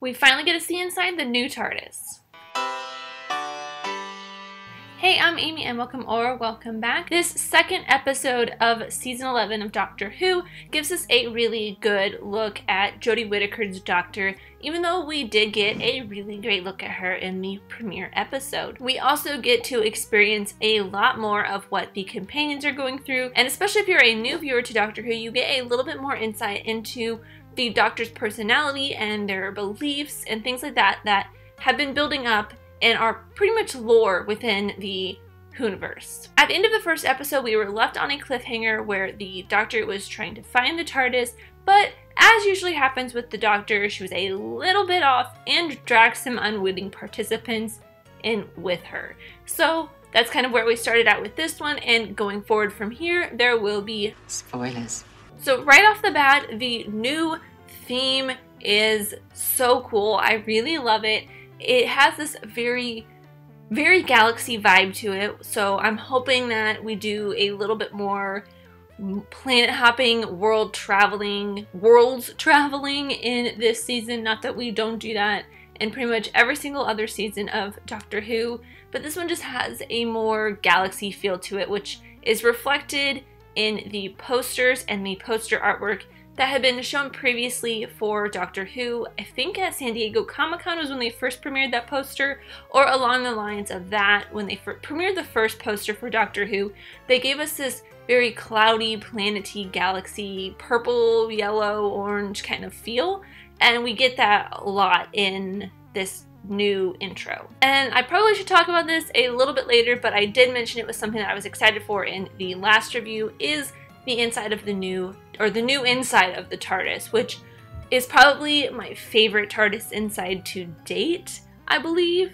We finally get to see inside the new TARDIS. Hey, I'm Amy and welcome back. This second episode of season 11 of Doctor Who gives us a really good look at Jodie Whittaker's Doctor, even though we did get a really great look at her in the premiere episode. We also get to experience a lot more of what the companions are going through, and especially if you're a new viewer to Doctor Who, you get a little bit more insight into the Doctor's personality and their beliefs and things like that that have been building up and are pretty much lore within the Whoniverse. At the end of the first episode, we were left on a cliffhanger where the Doctor was trying to find the TARDIS, but as usually happens with the Doctor, she was a little bit off and dragged some unwitting participants in with her. So that's kind of where we started out with this one, and going forward from here, there will be spoilers. So right off the bat, the new theme is so cool. I really love it. It has this very galaxy vibe to it, so I'm hoping that we do a little bit more planet hopping, worlds traveling in this season. Not that we don't do that in pretty much every single other season of Doctor Who, but this one just has a more galaxy feel to it, which is reflected in the posters and the poster artwork that had been shown previously for Doctor Who. I think at San Diego Comic-Con was when they first premiered that poster, or along the lines of that, when they premiered the first poster for Doctor Who, they gave us this very cloudy, planety, galaxy, purple, yellow, orange kind of feel, and we get that a lot in this new intro. And I probably should talk about this a little bit later, but I did mention it was something that I was excited for in the last review, is the inside of the new inside of the TARDIS, which is probably my favorite TARDIS inside to date, I believe.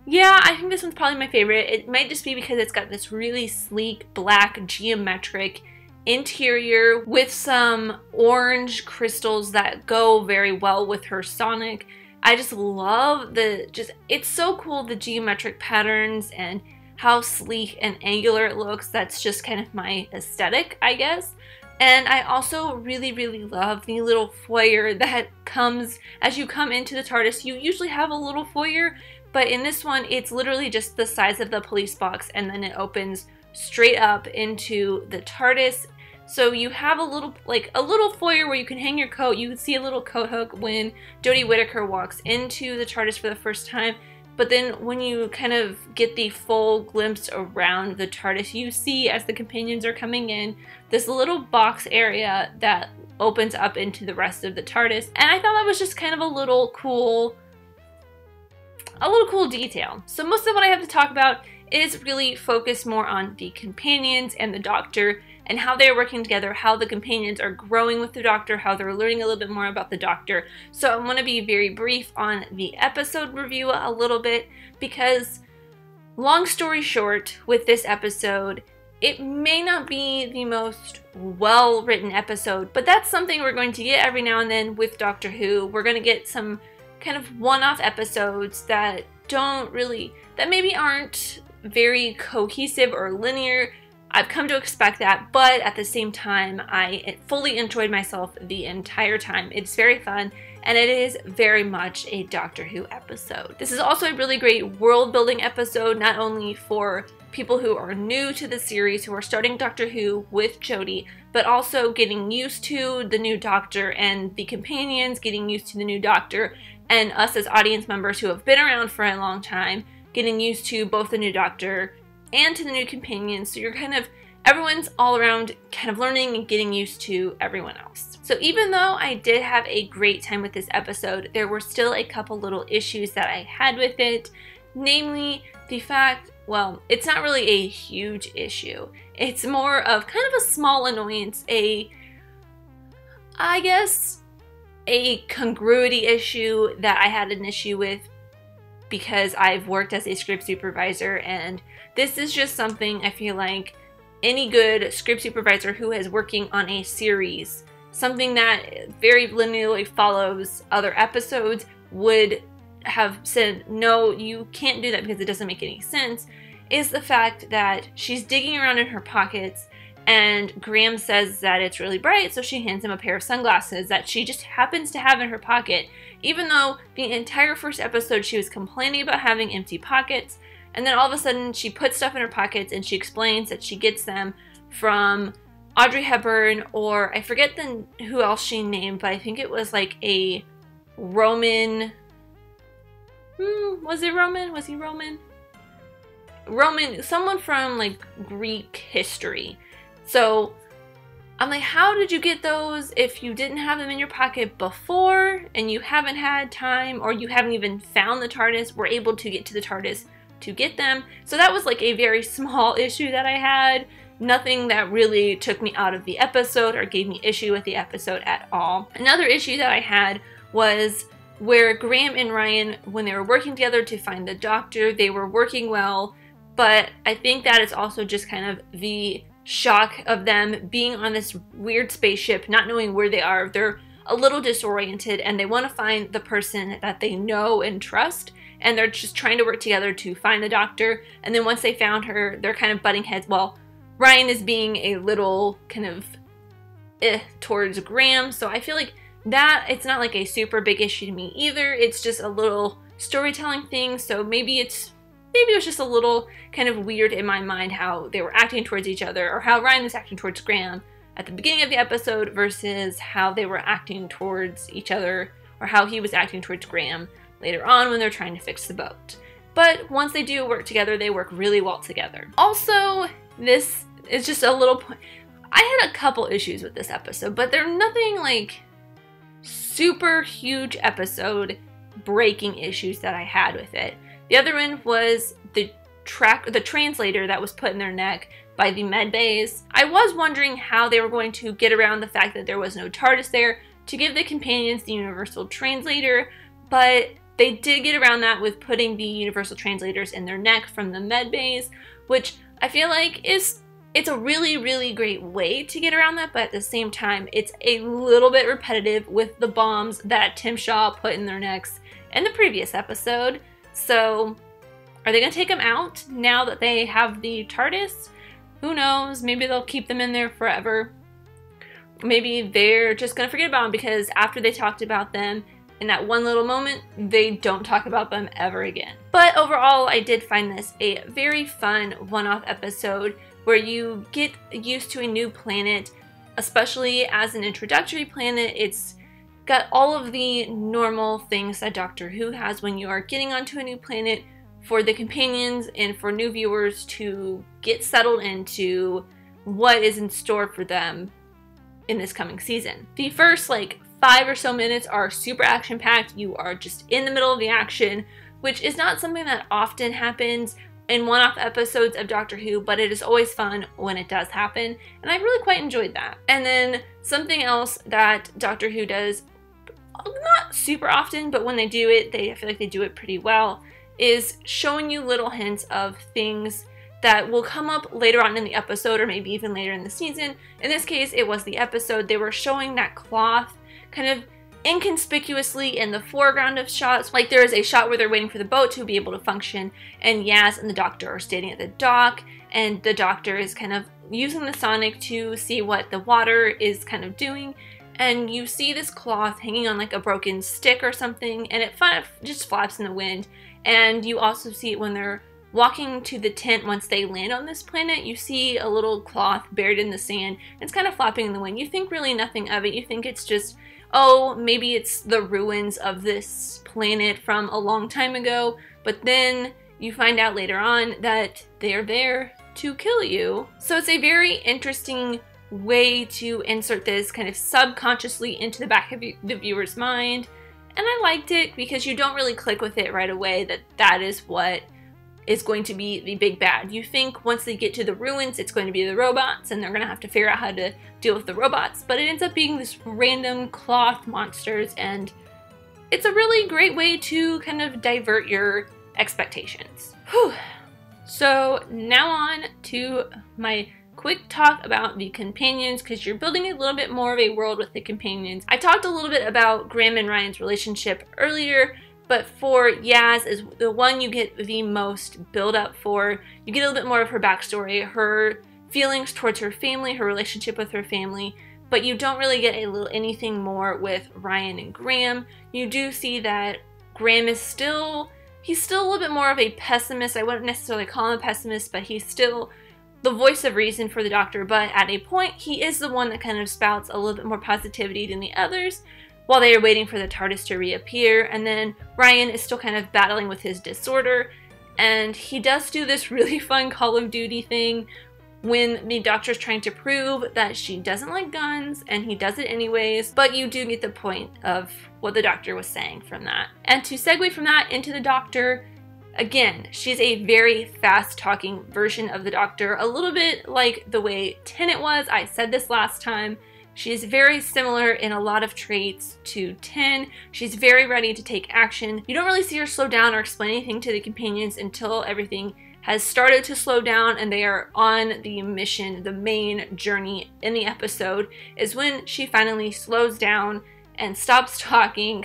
Yeah, I think this one's probably my favorite. It might just be because it's got this really sleek, black, geometric interior with some orange crystals that go very well with her sonic. I just love it's so cool, the geometric patterns and how sleek and angular it looks. That's just kind of my aesthetic, I guess. And I also really love the little foyer that comes as you come into the TARDIS. You usually have a little foyer, but in this one it's literally just the size of the police box, and then it opens straight up into the TARDIS. So you have a little foyer where you can hang your coat. You can see a little coat hook when Jodie Whittaker walks into the TARDIS for the first time. But then when you kind of get the full glimpse around the TARDIS, you see, as the companions are coming in, this little box area that opens up into the rest of the TARDIS. And I thought that was just kind of a little cool detail. So most of what I have to talk about is really focused more on the companions and the Doctor, and how they're working together, how the companions are growing with the Doctor, how they're learning a little bit more about the Doctor. So I'm going to be very brief on the episode review a little bit, because long story short, with this episode, it may not be the most well-written episode, but that's something we're going to get every now and then with Doctor Who. We're going to get some kind of one-off episodes that maybe aren't very cohesive or linear. I've come to expect that, but at the same time, I fully enjoyed myself the entire time. It's very fun, and it is very much a Doctor Who episode. This is also a really great world-building episode, not only for people who are new to the series, who are starting Doctor Who with Jodie, but also getting used to the new Doctor and the companions, getting used to the new Doctor, and us as audience members who have been around for a long time, getting used to both the new Doctor and to the new companions. So everyone's all around kind of learning and getting used to everyone else. So even though I did have a great time with this episode, there were still a couple little issues that I had with it. Namely, the fact, well, it's not really a huge issue. It's more of kind of a small annoyance, I guess, a congruity issue that I had an issue with, because I've worked as a script supervisor, and this is just something I feel like any good script supervisor who is working on a series, something that very linearly follows other episodes, would have said, no, you can't do that because it doesn't make any sense, is the fact that she's digging around in her pockets and Graham says that it's really bright, so she hands him a pair of sunglasses that she just happens to have in her pocket, even though the entire first episode she was complaining about having empty pockets. And then all of a sudden she puts stuff in her pockets and she explains that she gets them from Audrey Hepburn, or I forget who else she named, but I think it was like a Roman. Was it Roman? Was he Roman? Roman, someone from like Greek history. So I'm like, how did you get those if you didn't have them in your pocket before and you haven't had time, or you haven't even found the TARDIS, were able to get to the TARDIS to get them? So that was like a very small issue that I had. Nothing that really took me out of the episode or gave me issue with the episode at all. Another issue that I had was where Graham and Ryan, when they were working together to find the Doctor, they were working well, but I think that is also just kind of the shock of them being on this weird spaceship, not knowing where they are. They're a little disoriented and they want to find the person that they know and trust, and they're just trying to work together to find the Doctor. And then once they found her, they're kind of butting heads. Well, Ryan is being a little kind of towards Graham, so I feel like that it's not like a super big issue to me either. It's just a little storytelling thing, so maybe it was just a little kind of weird in my mind how they were acting towards each other, or how Ryan was acting towards Graham at the beginning of the episode versus how they were acting towards each other, or how he was acting towards Graham later on when they're trying to fix the boat. But once they do work together, they work really well together. Also, this is just a little point. I had a couple issues with this episode, but they're nothing like super huge episode breaking issues that I had with it. The other one was the translator that was put in their neck by the med bays. I was wondering how they were going to get around the fact that there was no TARDIS there to give the companions the universal translator, but they did get around that with putting the universal translators in their neck from the med bays, which I feel like it's a really, really great way to get around that, but at the same time, it's a little bit repetitive with the bombs that Tim Shaw put in their necks in the previous episode. So, are they going to take them out now that they have the TARDIS? Who knows? Maybe they'll keep them in there forever. Maybe they're just going to forget about them, because after they talked about them in that one little moment, they don't talk about them ever again. But overall, I did find this a very fun one-off episode where you get used to a new planet, especially as an introductory planet. It's got all of the normal things that Doctor Who has when you are getting onto a new planet, for the companions and for new viewers to get settled into what is in store for them in this coming season. The first like 5 or so minutes are super action-packed. You are just in the middle of the action, which is not something that often happens in one-off episodes of Doctor Who, but it is always fun when it does happen, and I really quite enjoyed that. And then something else that Doctor Who does, not super often, but when they do it, I feel like they do it pretty well, is showing you little hints of things that will come up later on in the episode, or maybe even later in the season. In this case, it was the episode. They were showing that cloth kind of inconspicuously in the foreground of shots. Like there is a shot where they're waiting for the boat to be able to function, and Yaz and the Doctor are standing at the dock, and the Doctor is kind of using the sonic to see what the water is kind of doing, and you see this cloth hanging on like a broken stick or something, and it just flaps in the wind. And you also see it when they're walking to the tent. Once they land on this planet, you see a little cloth buried in the sand. It's kind of flapping in the wind. You think really nothing of it. You think it's just, oh, maybe it's the ruins of this planet from a long time ago. But then you find out later on that they're there to kill you. So it's a very interesting way to insert this kind of subconsciously into the back of the viewer's mind. And I liked it because you don't really click with it right away that that is what is going to be the big bad. You think once they get to the ruins, it's going to be the robots, and they're going to have to figure out how to deal with the robots, but it ends up being this random cloth monsters, and it's a really great way to kind of divert your expectations. Whew. So now on to my quick talk about the companions, because you're building a little bit more of a world with the companions. I talked a little bit about Graham and Ryan's relationship earlier, but for Yaz is the one you get the most build up for. You get a little bit more of her backstory, her feelings towards her family, her relationship with her family, but you don't really get anything more with Ryan and Graham. You do see that Graham is he's still a little bit more of a pessimist. I wouldn't necessarily call him a pessimist, but he's still the voice of reason for the Doctor, but at a point, he is the one that kind of spouts a little bit more positivity than the others while they are waiting for the TARDIS to reappear. And then Ryan is still kind of battling with his disorder, and he does do this really fun Call of Duty thing when the Doctor's trying to prove that she doesn't like guns, and he does it anyways, but you do get the point of what the Doctor was saying from that. And to segue from that into the Doctor, again, she's a very fast-talking version of the Doctor, a little bit like the way Tennant was. I said this last time. She's very similar in a lot of traits to Ten. She's very ready to take action. You don't really see her slow down or explain anything to the companions until everything has started to slow down and they are on the mission, the main journey in the episode, is when she finally slows down and stops talking,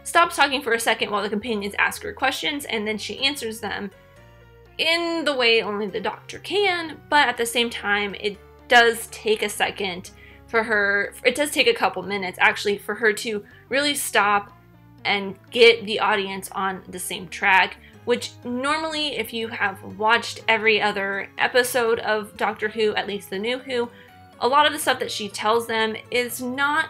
stops talking for a second while the companions ask her questions, and then she answers them in the way only the Doctor can, but at the same time, it does take a second for her, it does take a couple minutes actually for her to really stop and get the audience on the same track, which normally if you have watched every other episode of Doctor Who, at least the new Who, a lot of the stuff that she tells them is not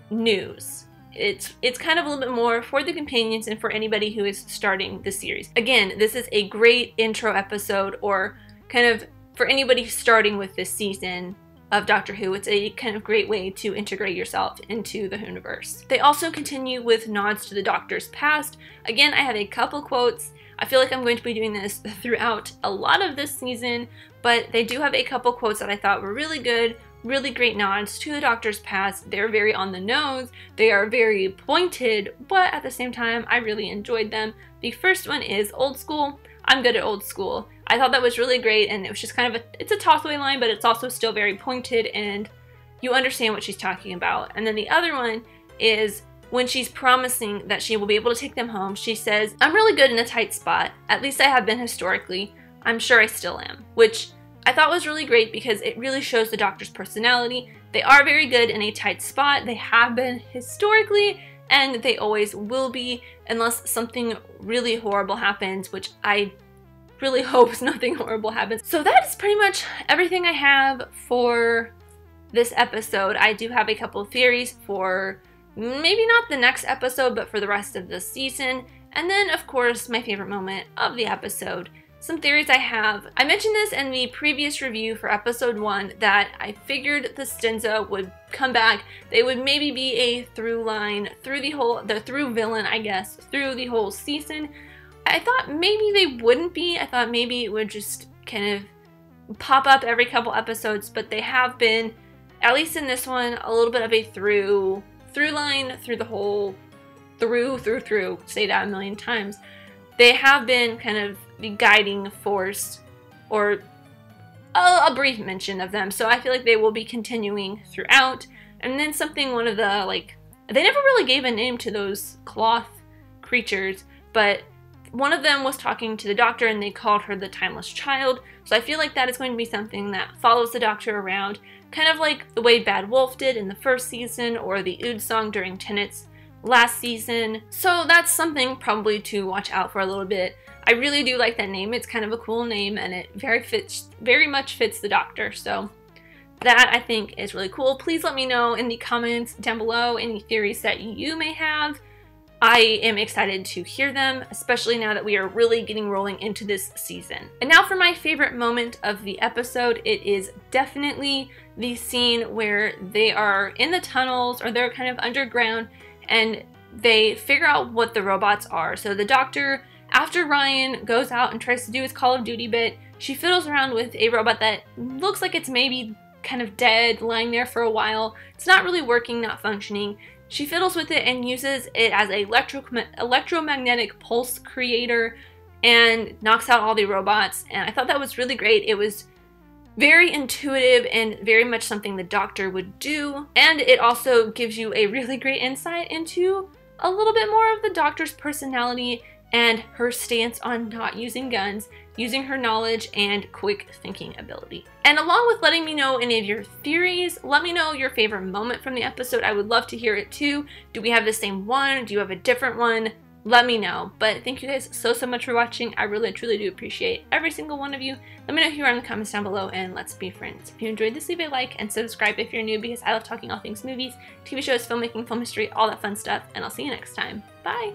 news. It's kind of a little bit more for the companions and for anybody who is starting the series. Again, this is a great intro episode, or kind of for anybody starting with this season of Doctor Who, it's a kind of great way to integrate yourself into the Whoniverse. They also continue with nods to the Doctor's past. Again, I have a couple quotes. I feel like I'm going to be doing this throughout a lot of this season, but they do have a couple quotes that I thought were really good, really great nods to the Doctor's past. They're very on the nose, they are very pointed, but at the same time, I really enjoyed them. The first one is old school. I'm good at old school. I thought that was really great, and it was just kind of it's a toss-away line, but it's also still very pointed, and you understand what she's talking about. And then the other one is when she's promising that she will be able to take them home. She says, "I'm really good in a tight spot. At least I have been historically. I'm sure I still am," which I thought was really great because it really shows the Doctor's personality. They are very good in a tight spot. They have been historically, and they always will be, unless something really horrible happens, which I really hope nothing horrible happens. So that is pretty much everything I have for this episode. I do have a couple of theories for maybe not the next episode, but for the rest of the season. And then, of course, my favorite moment of the episode. Some theories I have. I mentioned this in the previous review for episode 1 that I figured the Stenza would come back. They would maybe be a through line through the through villain, I guess, through the whole season. I thought maybe they wouldn't be. I thought maybe it would just kind of pop up every couple episodes, but they have been, at least in this one, a little bit of a through line through the whole through, say that a million times. They have been kind of the guiding force, or a brief mention of them, so I feel like they will be continuing throughout. And then one of the, they never really gave a name to those cloth creatures, but one of them was talking to the Doctor and they called her the Timeless Child, so I feel like that is going to be something that follows the Doctor around, kind of like the way Bad Wolf did in the first season, or the Ood song during Tennant's last season. So that's something probably to watch out for a little bit. I really do like that name. It's kind of a cool name, and it very much fits the Doctor, so that I think is really cool. Please let me know in the comments down below any theories that you may have. I am excited to hear them, especially now that we are really getting rolling into this season. And now for my favorite moment of the episode, it is definitely the scene where they are in the tunnels, or they're kind of underground, and they figure out what the robots are. So the Doctor, after Ryan goes out and tries to do his Call of Duty bit, she fiddles around with a robot that looks like it's maybe kind of dead, lying there for a while. It's not really working, not functioning. She fiddles with it and uses it as an electromagnetic pulse creator and knocks out all the robots, and I thought that was really great. It was very intuitive and very much something the Doctor would do, and it also gives you a really great insight into a little bit more of the Doctor's personality and her stance on not using guns, using her knowledge and quick thinking ability. And along with letting me know any of your theories, let me know your favorite moment from the episode. I would love to hear it too. Do we have the same one? Do you have a different one? Let me know. But thank you guys so much for watching. I really truly do appreciate every single one of you. Let me know who you are in the comments down below, and let's be friends. If you enjoyed this, leave a like and subscribe if you're new, because I love talking all things movies, TV shows, filmmaking, film history, all that fun stuff, and I'll see you next time. Bye!